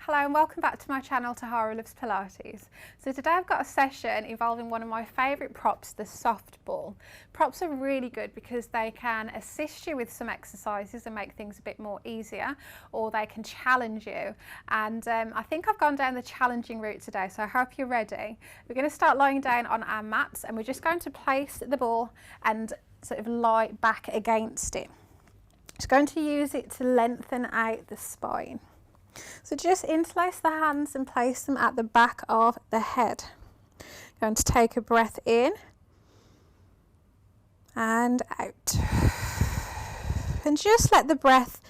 Hello and welcome back to my channel, Tahara Loves Pilates. So today I've got a session involving one of my favourite props, the soft ball. Props are really good because they can assist you with some exercises and make things a bit more easier, or they can challenge you. And I think I've gone down the challenging route today, so I hope you're ready. We're going to start lying down on our mats and we're just going to place the ball and sort of lie back against it. Just going to use it to lengthen out the spine. So just interlace the hands and place them at the back of the head. Going to take a breath in and out. And just let the breath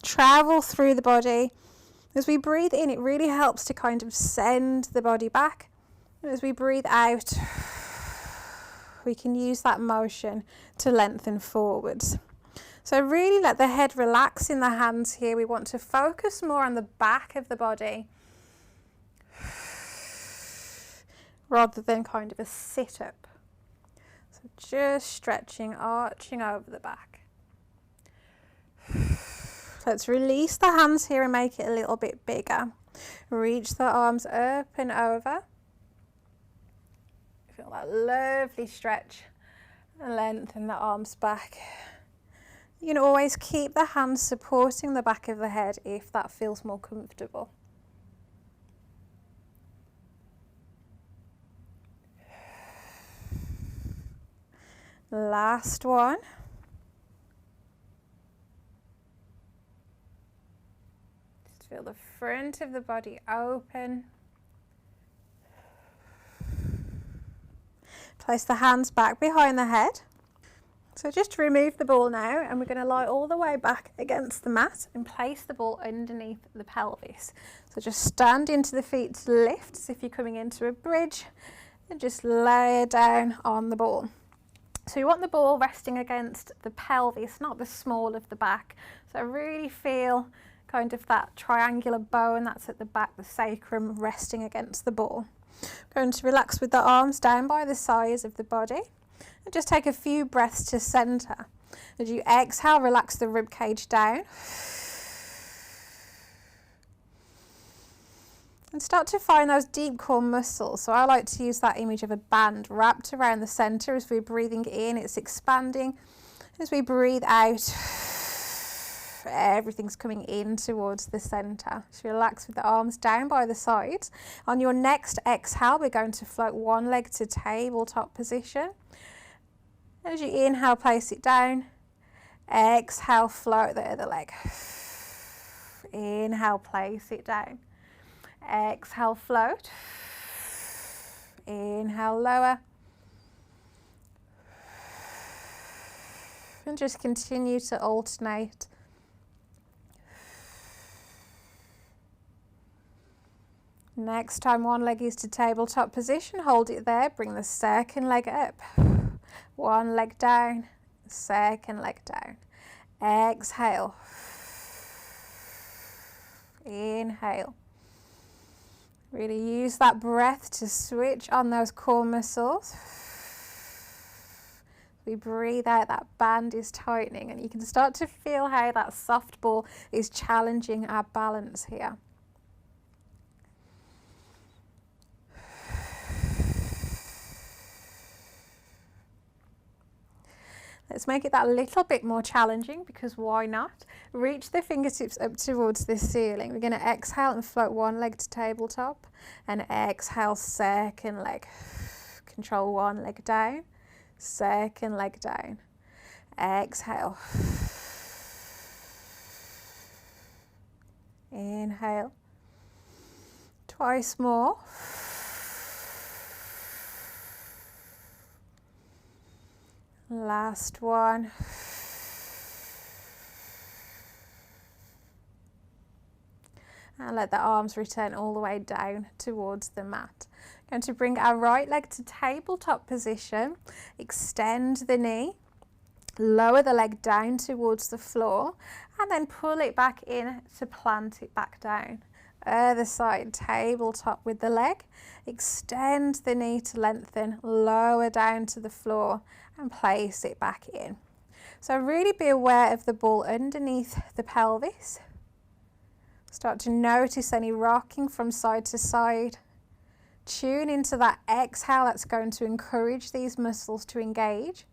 travel through the body. As we breathe in, it really helps to kind of send the body back. And as we breathe out, we can use that motion to lengthen forwards. So really let the head relax in the hands here. We want to focus more on the back of the body rather than kind of a sit-up. So just stretching, arching over the back. Let's release the hands here and make it a little bit bigger. Reach the arms up and over. Feel that lovely stretch and lengthen the arms back. You can always keep the hands supporting the back of the head if that feels more comfortable. Last one. Just feel the front of the body open. Place the hands back behind the head. So just remove the ball now and we're going to lie all the way back against the mat and place the ball underneath the pelvis. So just stand into the feet to lift as if you're coming into a bridge and just lay down on the ball. So you want the ball resting against the pelvis, not the small of the back. So really feel kind of that triangular bone that's at the back, the sacrum resting against the ball. Going to relax with the arms down by the sides of the body. And just take a few breaths to centre. As you exhale, relax the rib cage down. And start to find those deep core muscles. So I like to use that image of a band wrapped around the centre. As we're breathing in, it's expanding. As we breathe out, everything's coming in towards the centre. So relax with the arms down by the sides. On your next exhale, we're going to float one leg to tabletop position. As you inhale, place it down. Exhale, float the other leg. Inhale, place it down. Exhale, float. Inhale, lower. And just continue to alternate. Next time one leg is to tabletop position, hold it there. Bring the second leg up. One leg down, second leg down. Exhale. Inhale. Really use that breath to switch on those core muscles. We breathe out, that band is tightening, and you can start to feel how that soft ball is challenging our balance here. Let's make it that little bit more challenging, because why not? Reach the fingertips up towards the ceiling. We're going to exhale and float one leg to tabletop, and exhale, second leg. Control one leg down, second leg down. Exhale. Inhale. Twice more. Last one. And let the arms return all the way down towards the mat. Going to bring our right leg to tabletop position. Extend the knee. Lower the leg down towards the floor. And then pull it back in to plant it back down. Other side, tabletop with the leg. Extend the knee to lengthen, lower down to the floor and place it back in. So really be aware of the ball underneath the pelvis. Start to notice any rocking from side to side. Tune into that exhale that's going to encourage these muscles to engage.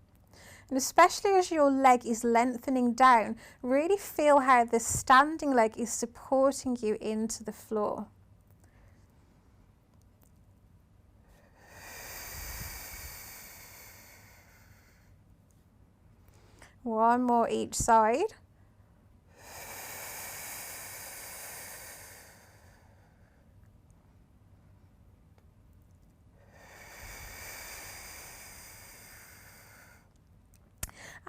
And especially as your leg is lengthening down, really feel how the standing leg is supporting you into the floor. One more each side.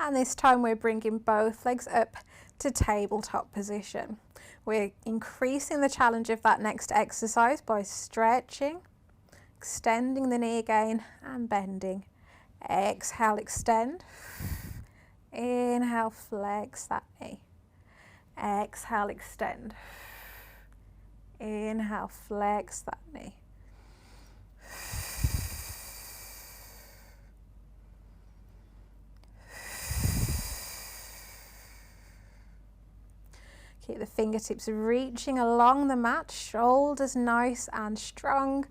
And this time we're bringing both legs up to tabletop position. We're increasing the challenge of that next exercise by stretching, extending the knee again and bending. Exhale, extend. Inhale, flex that knee. Exhale, extend. Inhale, flex that knee. Keep the fingertips reaching along the mat, shoulders nice and strong.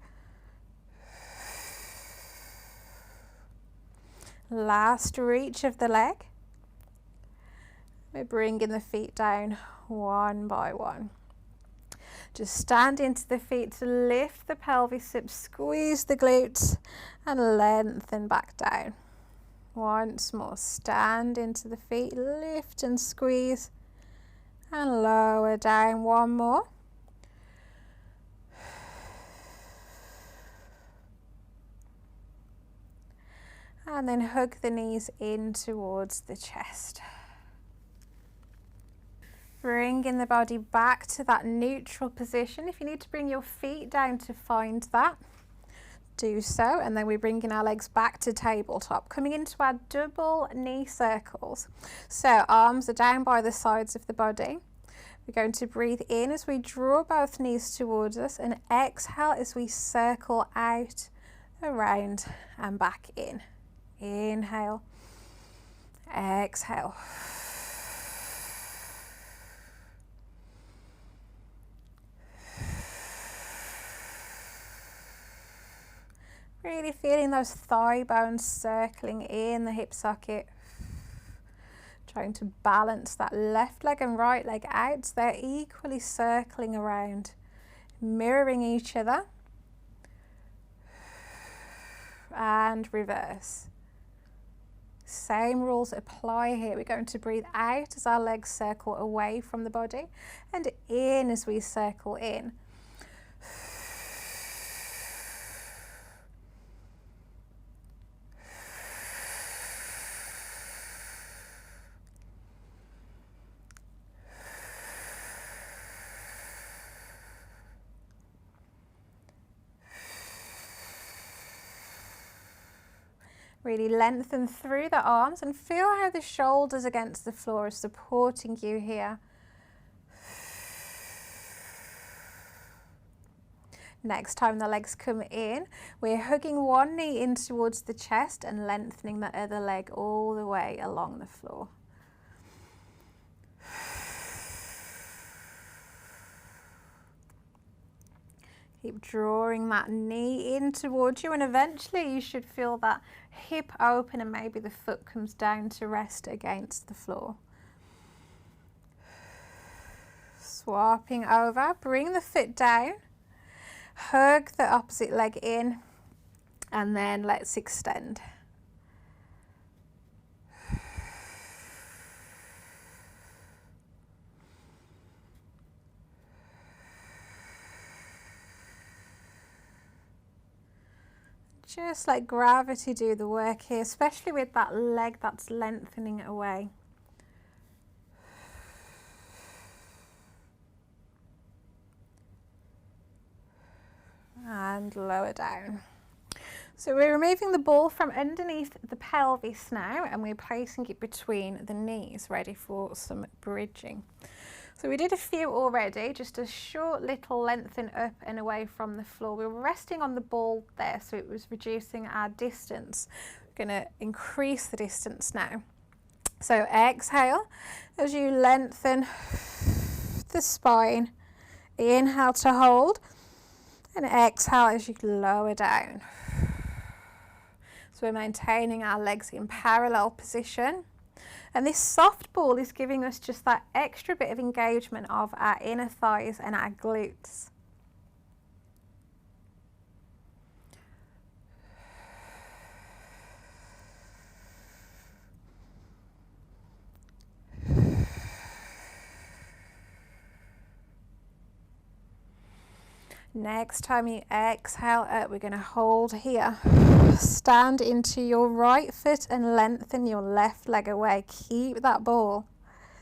Last reach of the leg. We're bringing the feet down one by one. Just stand into the feet to lift the pelvis up, squeeze the glutes and lengthen back down. Once more, stand into the feet, lift and squeeze. And lower down, one more. And then hug the knees in towards the chest. Bringing the body back to that neutral position. If you need to bring your feet down to find that, do so. And then we're bringing our legs back to tabletop, coming into our double knee circles. So arms are down by the sides of the body. We're going to breathe in as we draw both knees towards us and exhale as we circle out, around and back in. Inhale, exhale. Really feeling those thigh bones circling in the hip socket. Trying to balance that left leg and right leg out so they're equally circling around, mirroring each other. And reverse. Same rules apply here. We're going to breathe out as our legs circle away from the body and in as we circle in. Really lengthen through the arms and feel how the shoulders against the floor are supporting you here. Next time the legs come in, we're hugging one knee in towards the chest and lengthening the other leg all the way along the floor. Keep drawing that knee in towards you and eventually you should feel that hip open and maybe the foot comes down to rest against the floor. Swapping over, bring the foot down, hug the opposite leg in and then let's extend. Just let gravity do the work here, especially with that leg that's lengthening away. And lower down. So we're removing the ball from underneath the pelvis now and we're placing it between the knees, ready for some bridging. So we did a few already, just a short little lengthen up and away from the floor. We were resting on the ball there, so it was reducing our distance. We're going to increase the distance now. So exhale as you lengthen the spine, Inhale to hold, and exhale as you lower down. So we're maintaining our legs in parallel position. And this soft ball is giving us just that extra bit of engagement of our inner thighs and our glutes. Next time you exhale up, we're going to hold here. Stand into your right foot and lengthen your left leg away. Keep that ball.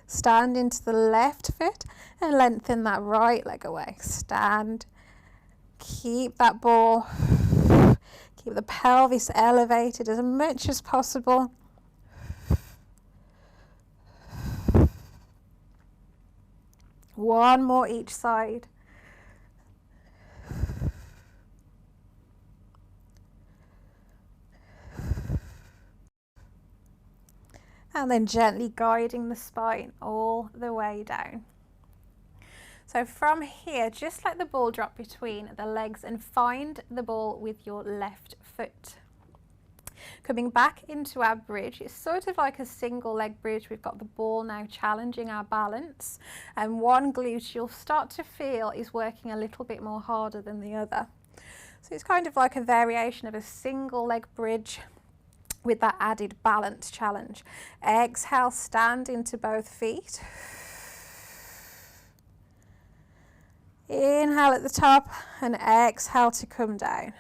Stand into the left foot and lengthen that right leg away. Stand. Keep that ball. Keep the pelvis elevated as much as possible. One more each side. And then gently guiding the spine all the way down. So from here, just let the ball drop between the legs and find the ball with your left foot. Coming back into our bridge, it's sort of like a single leg bridge. We've got the ball now challenging our balance, and one glute you'll start to feel is working a little bit more harder than the other. So it's kind of like a variation of a single leg bridge with that added balance challenge. Exhale, stand into both feet. Inhale at the top and exhale to come down.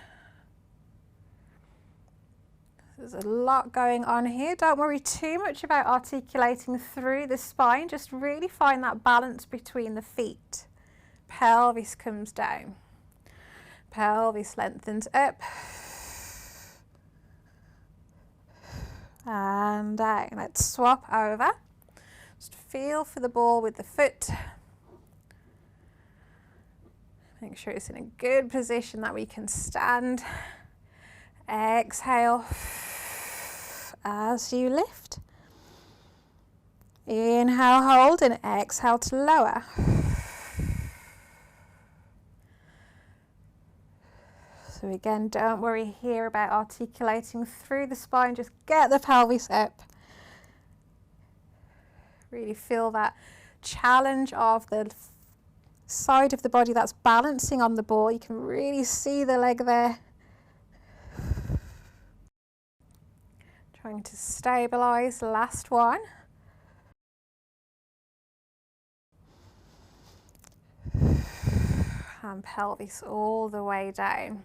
There's a lot going on here. Don't worry too much about articulating through the spine. Just really find that balance between the feet. Pelvis comes down. Pelvis lengthens up. And down. Let's swap over. Just feel for the ball with the foot. Make sure it's in a good position that we can stand. Exhale as you lift. Inhale, hold, and exhale to lower. So again, don't worry here about articulating through the spine, just get the pelvis up. Really feel that challenge of the side of the body that's balancing on the ball. You can really see the leg there. Trying to stabilize, last one. And pelvis all the way down.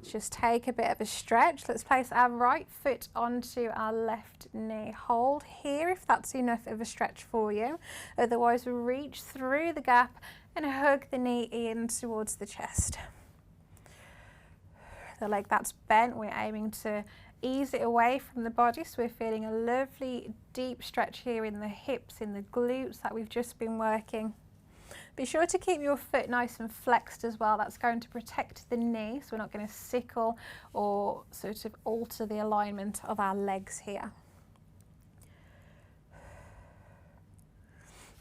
Just take a bit of a stretch. Let's place our right foot onto our left knee. Hold here if that's enough of a stretch for you. Otherwise, reach through the gap and hug the knee in towards the chest. The leg that's bent, we're aiming to ease it away from the body, so we're feeling a lovely deep stretch here in the hips, in the glutes that we've just been working. Be sure to keep your foot nice and flexed as well. That's going to protect the knee, so we're not going to sickle or sort of alter the alignment of our legs here.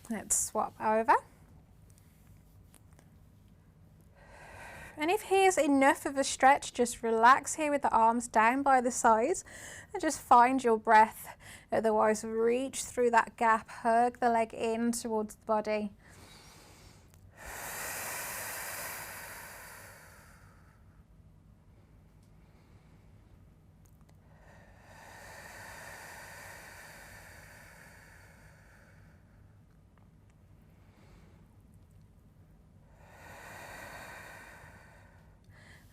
Let's swap over. And if here's enough of a stretch, just relax here with the arms down by the sides and just find your breath. Otherwise, reach through that gap, hug the leg in towards the body.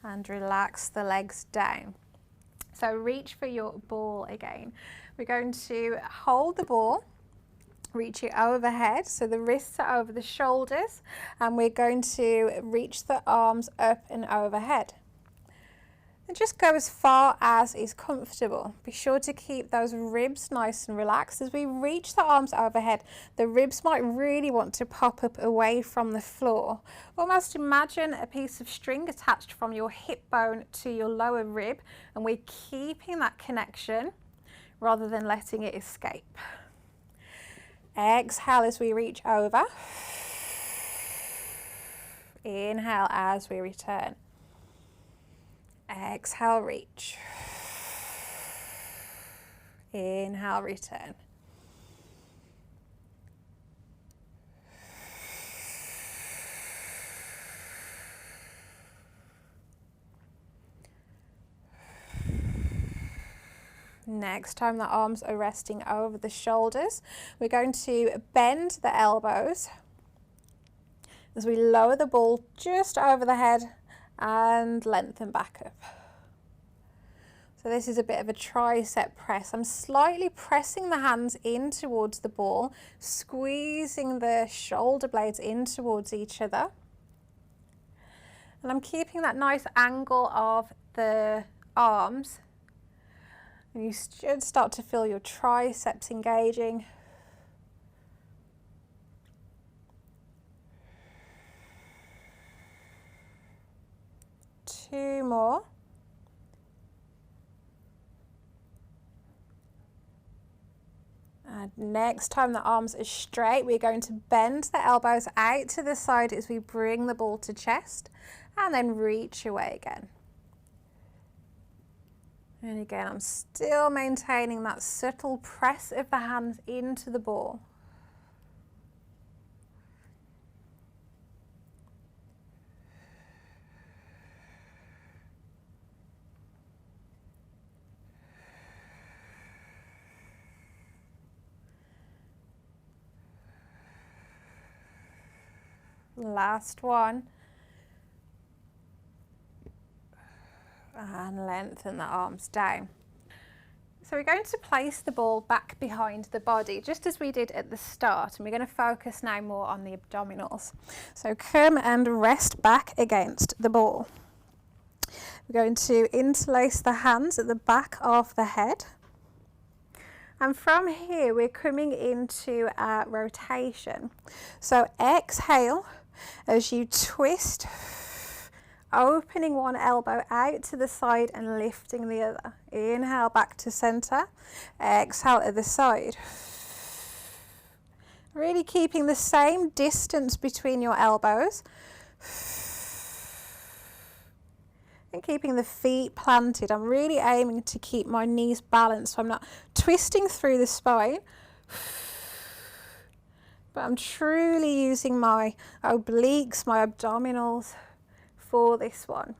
And relax the legs down. So reach for your ball again. We're going to hold the ball, reach it overhead, so the wrists are over the shoulders, and we're going to reach the arms up and overhead. And just go as far as is comfortable. Be sure to keep those ribs nice and relaxed. As we reach the arms overhead, the ribs might really want to pop up away from the floor. Almost imagine a piece of string attached from your hip bone to your lower rib, and we're keeping that connection rather than letting it escape. Exhale as we reach over. Inhale as we return. Exhale, reach. Inhale, return. Next time the arms are resting over the shoulders, we're going to bend the elbows as we lower the ball just over the head and lengthen back up. So this is a bit of a tricep press. I'm slightly pressing the hands in towards the ball, squeezing the shoulder blades in towards each other. And I'm keeping that nice angle of the arms. And you should start to feel your triceps engaging. Two more. And next time the arms are straight, we're going to bend the elbows out to the side as we bring the ball to chest and then reach away again. And again, I'm still maintaining that subtle press of the hands into the ball. Last one. And lengthen the arms down. So we're going to place the ball back behind the body, just as we did at the start, and we're going to focus now more on the abdominals. So come and rest back against the ball. We're going to interlace the hands at the back of the head. And from here, we're coming into our rotation. So exhale as you twist, opening one elbow out to the side and lifting the other. Inhale back to center, exhale other side. Really keeping the same distance between your elbows and keeping the feet planted. I'm really aiming to keep my knees balanced so I'm not twisting through the spine, but I'm truly using my obliques, my abdominals for this one.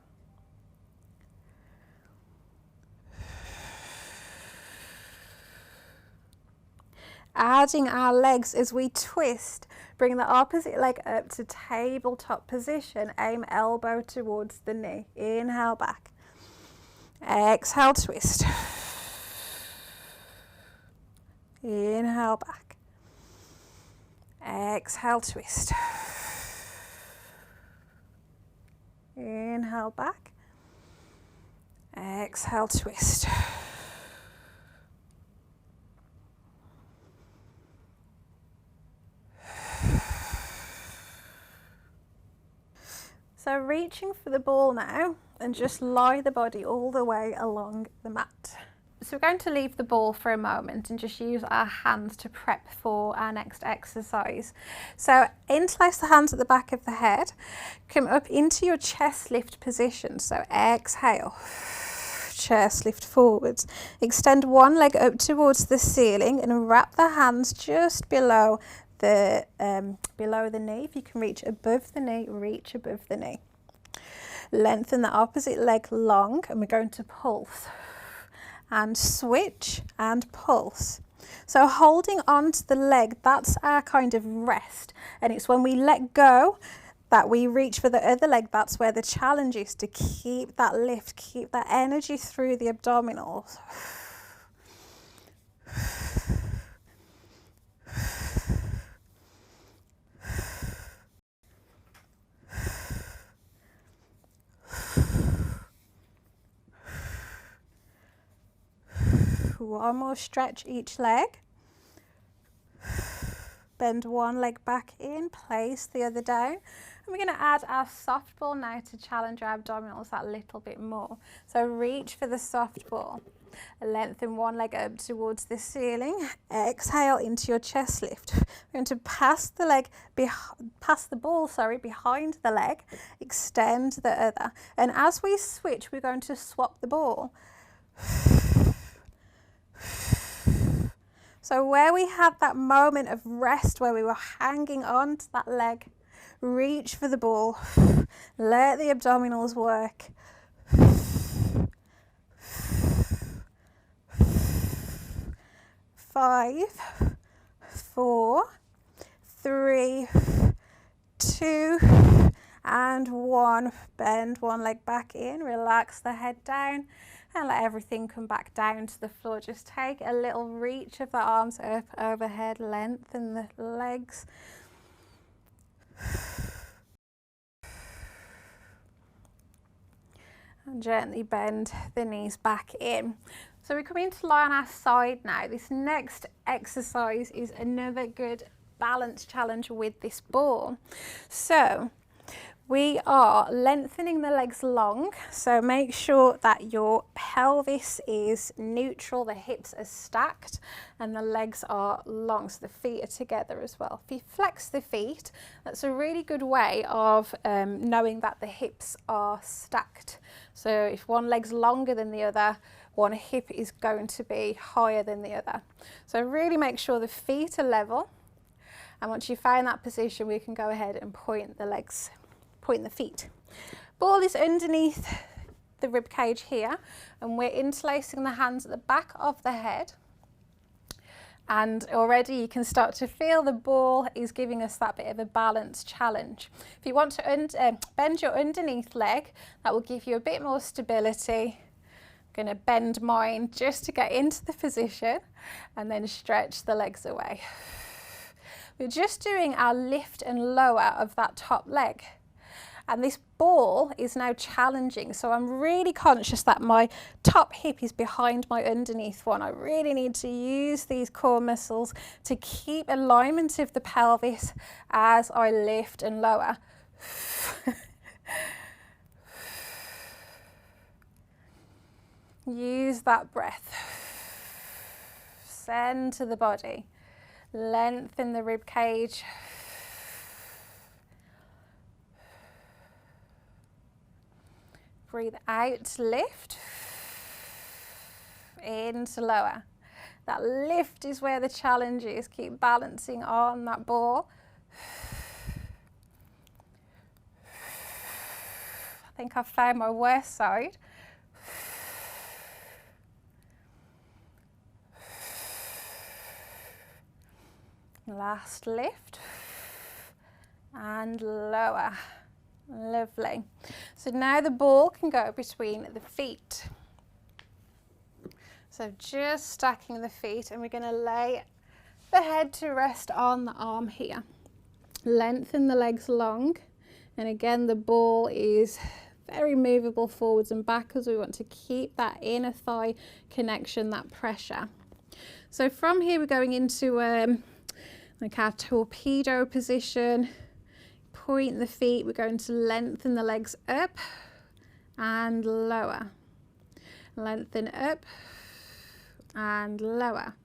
Adding our legs as we twist, bring the opposite leg up to tabletop position, aim elbow towards the knee. Inhale back, exhale twist, inhale back, exhale twist, inhale back, exhale twist. So reaching for the ball now and just lie the body all the way along the mat. So we're going to leave the ball for a moment and just use our hands to prep for our next exercise. So interlace the hands at the back of the head, come up into your chest lift position. So exhale, chest lift forwards. Extend one leg up towards the ceiling and wrap the hands just below the knee. If you can reach above the knee, reach above the knee. Lengthen the opposite leg long, and we're going to pulse and switch and pulse. So holding on to the leg, that's our kind of rest, and it's when we let go that we reach for the other leg. That's where the challenge is, to keep that lift, keep that energy through the abdominals. One more stretch each leg. Bend one leg back in, place the other down, And we're going to add our soft ball now to challenge our abdominals that little bit more. So reach for the soft ball. Lengthen one leg up towards the ceiling. Exhale into your chest lift. We're going to pass the ball behind the leg. Extend the other. And as we switch, we're going to swap the ball. So where we had that moment of rest where we were hanging on to that leg, reach for the ball. Let the abdominals work. 5, 4, 3, 2, and 1. Bend one leg back in, relax the head down, and let everything come back down to the floor. Just take a little reach of the arms up overhead, lengthen the legs. And gently bend the knees back in. So we're coming to lie on our side now. This next exercise is another good balance challenge with this ball. So we are lengthening the legs long, so make sure that your pelvis is neutral, the hips are stacked and the legs are long, so the feet are together as well. If you flex the feet, that's a really good way of knowing that the hips are stacked. So if one leg's longer than the other, one hip is going to be higher than the other. So really make sure the feet are level, and once you find that position, we can go ahead and point the legs. Point the feet. Ball is underneath the rib cage here, and we're interlacing the hands at the back of the head, and already you can start to feel the ball is giving us that bit of a balance challenge. If you want to bend your underneath leg, that will give you a bit more stability. I'm going to bend mine just to get into the position and then stretch the legs away. We're just doing our lift and lower of that top leg. And this ball is now challenging, so I'm really conscious that my top hip is behind my underneath one. I really need to use these core muscles to keep alignment of the pelvis as I lift and lower. Use that breath. Send to the body. Lengthen the rib cage. Breathe out, lift, into lower. That lift is where the challenge is. Keep balancing on that ball. I think I've found my worst side. Last lift and lower. Lovely. So now the ball can go between the feet. So just stacking the feet, and we're going to lay the head to rest on the arm here. Lengthen the legs long, and again the ball is very movable forwards and back as we want to keep that inner thigh connection, that pressure. So from here we're going into like our torpedo position. Point the feet, we're going to lengthen the legs up and lower. Lengthen up and lower.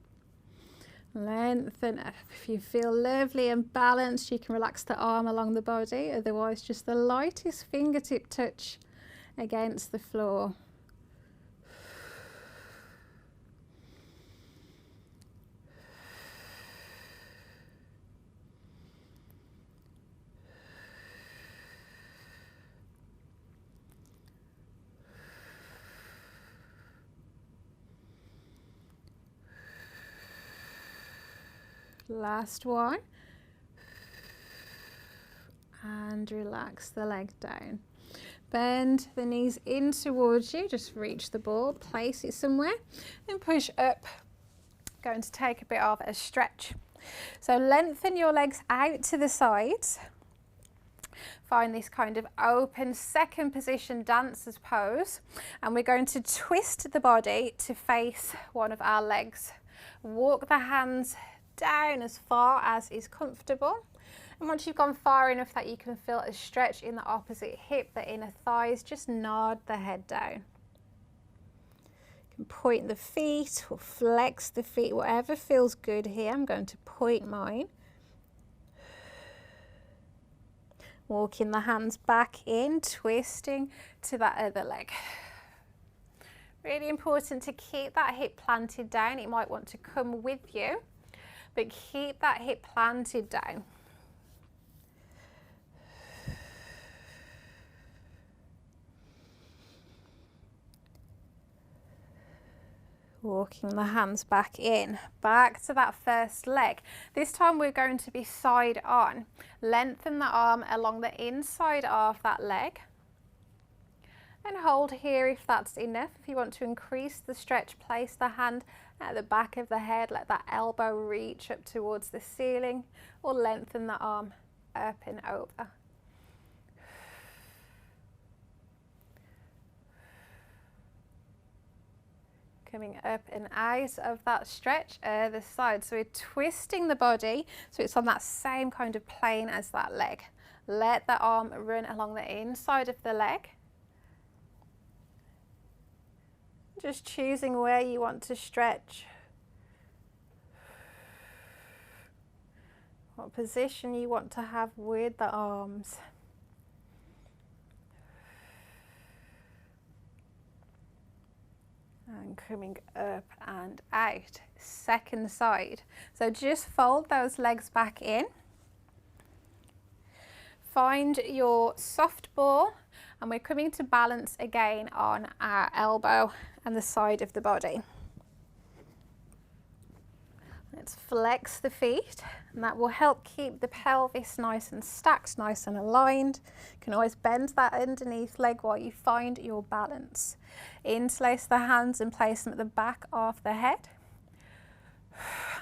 Lengthen up. If you feel lovely and balanced, you can relax the arm along the body, otherwise just the lightest fingertip touch against the floor. Last one, and relax the leg down. Bend the knees in towards you, just reach the ball, place it somewhere and push up. Going to take a bit of a stretch. So lengthen your legs out to the sides. Find this kind of open second position dancer's pose, and we're going to twist the body to face one of our legs. Walk the hands down as far as is comfortable, And once you've gone far enough that you can feel a stretch in the opposite hip, the inner thighs, just nod the head down. You can point the feet or flex the feet, whatever feels good here. I'm going to point mine. Walking the hands back in, twisting to that other leg. Really important to keep that hip planted down. It might want to come with you, but keep that hip planted down. Walking the hands back in, back to that first leg. This time we're going to be side on. Lengthen the arm along the inside of that leg. And hold here if that's enough. If you want to increase the stretch, place the hand at the back of the head. Let that elbow reach up towards the ceiling, or lengthen the arm up and over. Coming up and out of that stretch, other side. So we're twisting the body so it's on that same kind of plane as that leg. Let the arm run along the inside of the leg. Just choosing where you want to stretch. What position you want to have with the arms. And coming up and out, second side. So just fold those legs back in. Find your soft ball, and we're coming to balance again on our elbow and the side of the body. Let's flex the feet, and that will help keep the pelvis nice and stacked, nice and aligned. You can always bend that underneath leg while you find your balance. Interlace the hands and place them at the back of the head.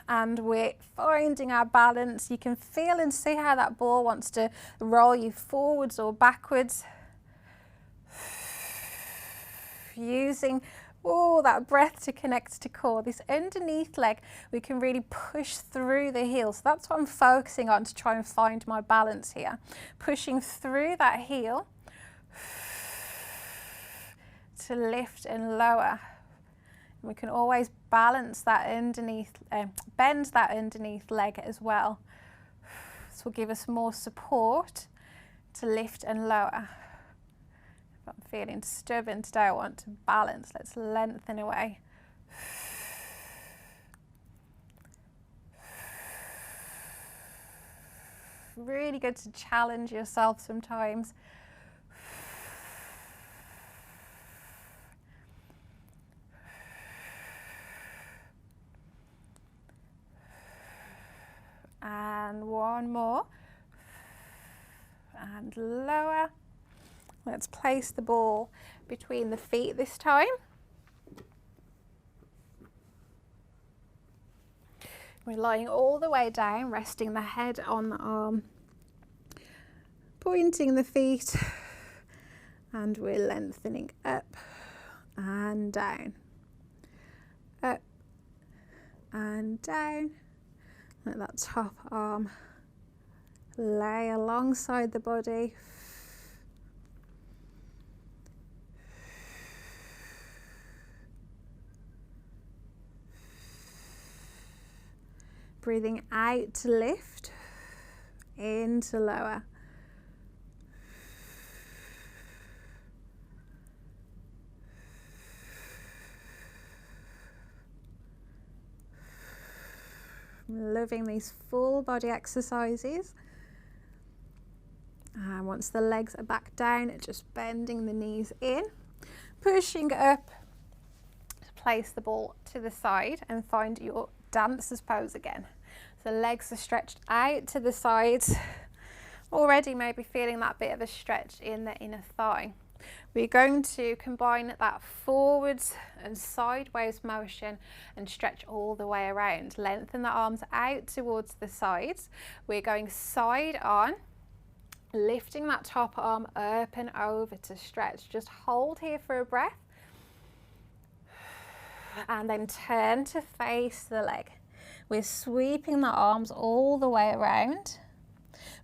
And we're finding our balance. You can feel and see how that ball wants to roll you forwards or backwards. Using that breath to connect to core. This underneath leg, we can really push through the heel. So that's what I'm focusing on to try and find my balance here. Pushing through that heel to lift and lower. And we can always balance that underneath, bend that underneath leg as well. This will give us more support to lift and lower. I'm feeling stubborn today, I want to balance. Let's lengthen away. Really good to challenge yourself sometimes. And one more. And lower. Let's place the ball between the feet this time. We're lying all the way down, resting the head on the arm, pointing the feet, and we're lengthening up and down, up and down. Let that top arm lay alongside the body. Breathing out to lift, in to lower. Loving these full body exercises. And once the legs are back down, just bending the knees in, pushing up, place the ball to the side and find your dancer's pose again. So legs are stretched out to the sides. Already maybe feeling that bit of a stretch in the inner thigh. We're going to combine that forwards and sideways motion and stretch all the way around. Lengthen the arms out towards the sides. We're going side on, lifting that top arm up and over to stretch. Just hold here for a breath. And then turn to face the leg. We're sweeping the arms all the way around.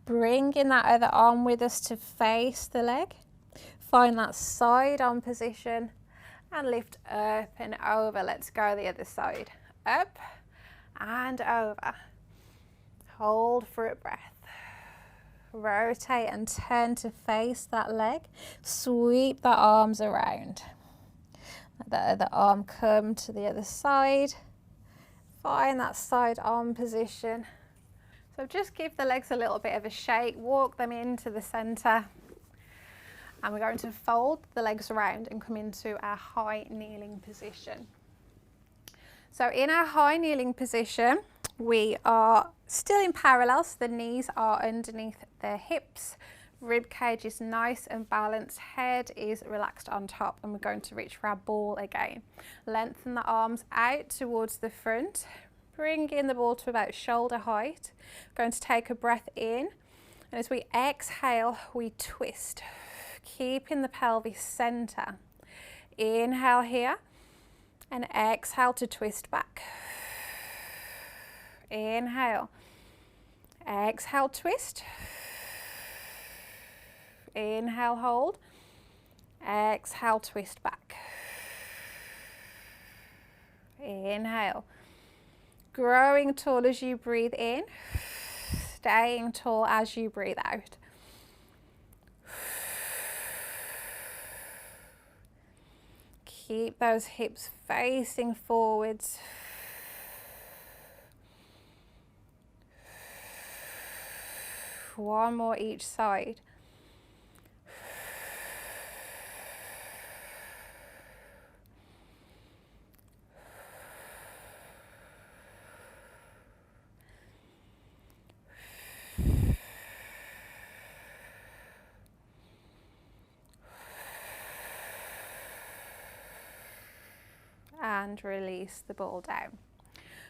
Bringing that other arm with us to face the leg. Find that side on position and lift up and over. Let's go the other side. Up and over. Hold for a breath. Rotate and turn to face that leg. Sweep the arms around. Let the other arm come to the other side. Find that side arm position. So just give the legs a little bit of a shake. Walk them into the center. And we're going to fold the legs around and come into our high kneeling position. So in our high kneeling position, we are still in parallel, so the knees are underneath the hips, rib cage is nice and balanced, head is relaxed on top, and we're going to reach for our ball again. Lengthen the arms out towards the front, bring in the ball to about shoulder height. We're going to take a breath in, and as we exhale, we twist, keeping the pelvis center. Inhale here, and exhale to twist back. Inhale, exhale, twist. Inhale, hold. Exhale, twist back. Inhale. Growing tall as you breathe in, staying tall as you breathe out. Keep those hips facing forwards. One more each side. And release the ball down.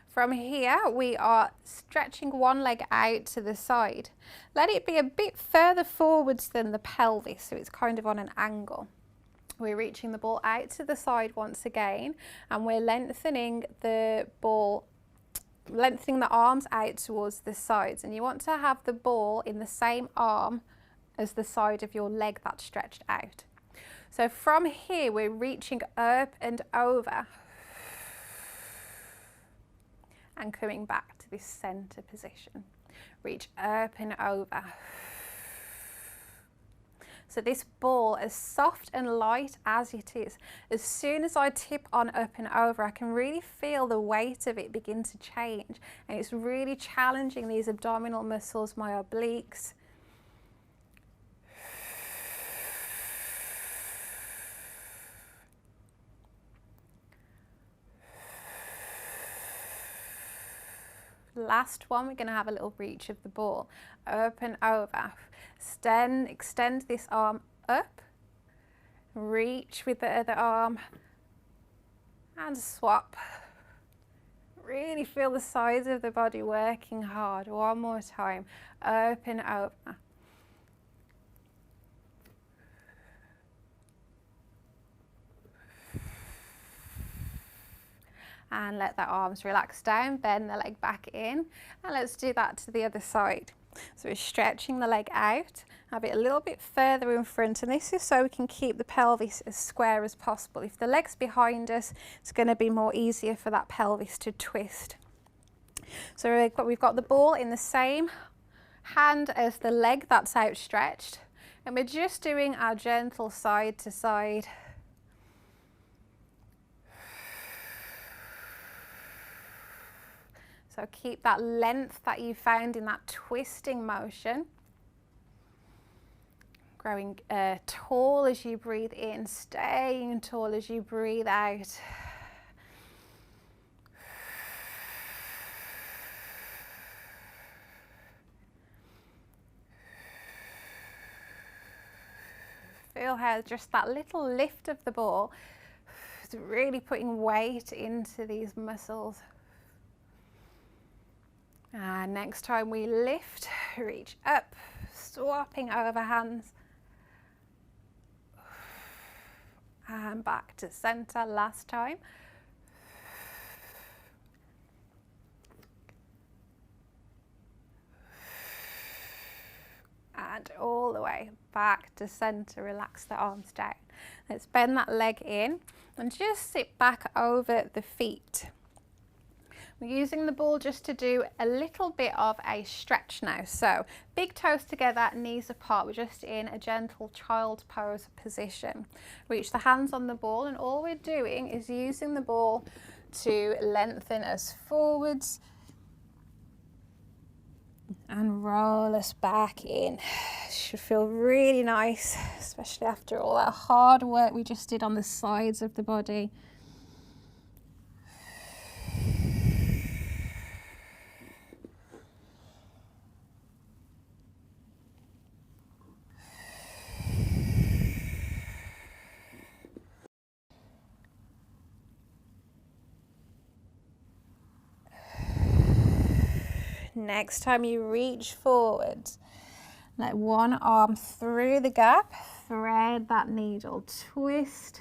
From here, we are stretching one leg out to the side. Let it be a bit further forwards than the pelvis, so it's kind of on an angle. We're reaching the ball out to the side once again, and we're lengthening the ball, lengthening the arms out towards the sides. And you want to have the ball in the same arm as the side of your leg that's stretched out. So from here, we're reaching up and over, and coming back to this center position. Reach up and over. So this ball, as soft and light as it is, as soon as I tip on up and over, I can really feel the weight of it begin to change. And it's really challenging these abdominal muscles, my obliques. Last one, we're going to have a little reach of the ball, up and over. Extend this arm up, reach with the other arm, and swap. Really feel the sides of the body working hard. One more time, up and over. And let the arms relax down, bend the leg back in, and let's do that to the other side. So we're stretching the leg out, have it a little bit further in front, and this is so we can keep the pelvis as square as possible. If the leg's behind us, it's going to be more easier for that pelvis to twist. So we've got the ball in the same hand as the leg that's outstretched, and we're just doing our gentle side to side. So keep that length that you found in that twisting motion. Growing tall as you breathe in, staying tall as you breathe out. Feel how just that little lift of the ball is really putting weight into these muscles. And next time we lift, reach up, swapping over hands. And back to center last time. way back to center. Relax the arms down. Let's bend that leg in and just sit back over the feet. We're using the ball just to do a little bit of a stretch now. So big toes together, knees apart. We're just in a gentle child pose position. Reach the hands on the ball, and all we're doing is using the ball to lengthen us forwards and roll us back in. Should feel really nice, especially after all that hard work we just did on the sides of the body. Next time you reach forward, let one arm through the gap, thread that needle, twist.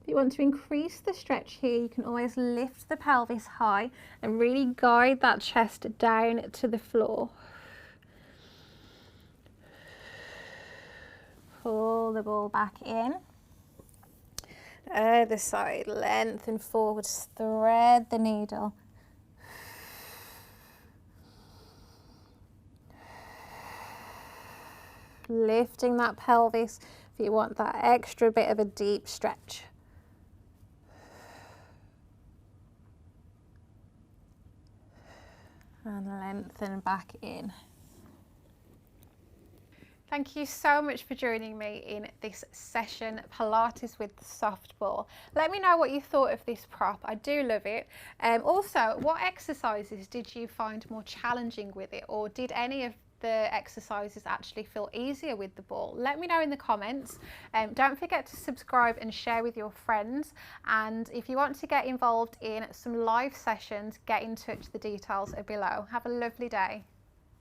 If you want to increase the stretch here, you can always lift the pelvis high and really guide that chest down to the floor. Pull the ball back in. Other side, lengthen forwards, thread the needle. Lifting that pelvis if you want that extra bit of a deep stretch. And lengthen back in. Thank you so much for joining me in this session, Pilates with the soft ball. Let me know what you thought of this prop. I do love it. Also, what exercises did you find more challenging with it, or did any of the exercises actually feel easier with the ball? Let me know in the comments. Don't forget to subscribe and share with your friends, and if you want to get involved in some live sessions, get in touch. The details are below. Have a lovely day.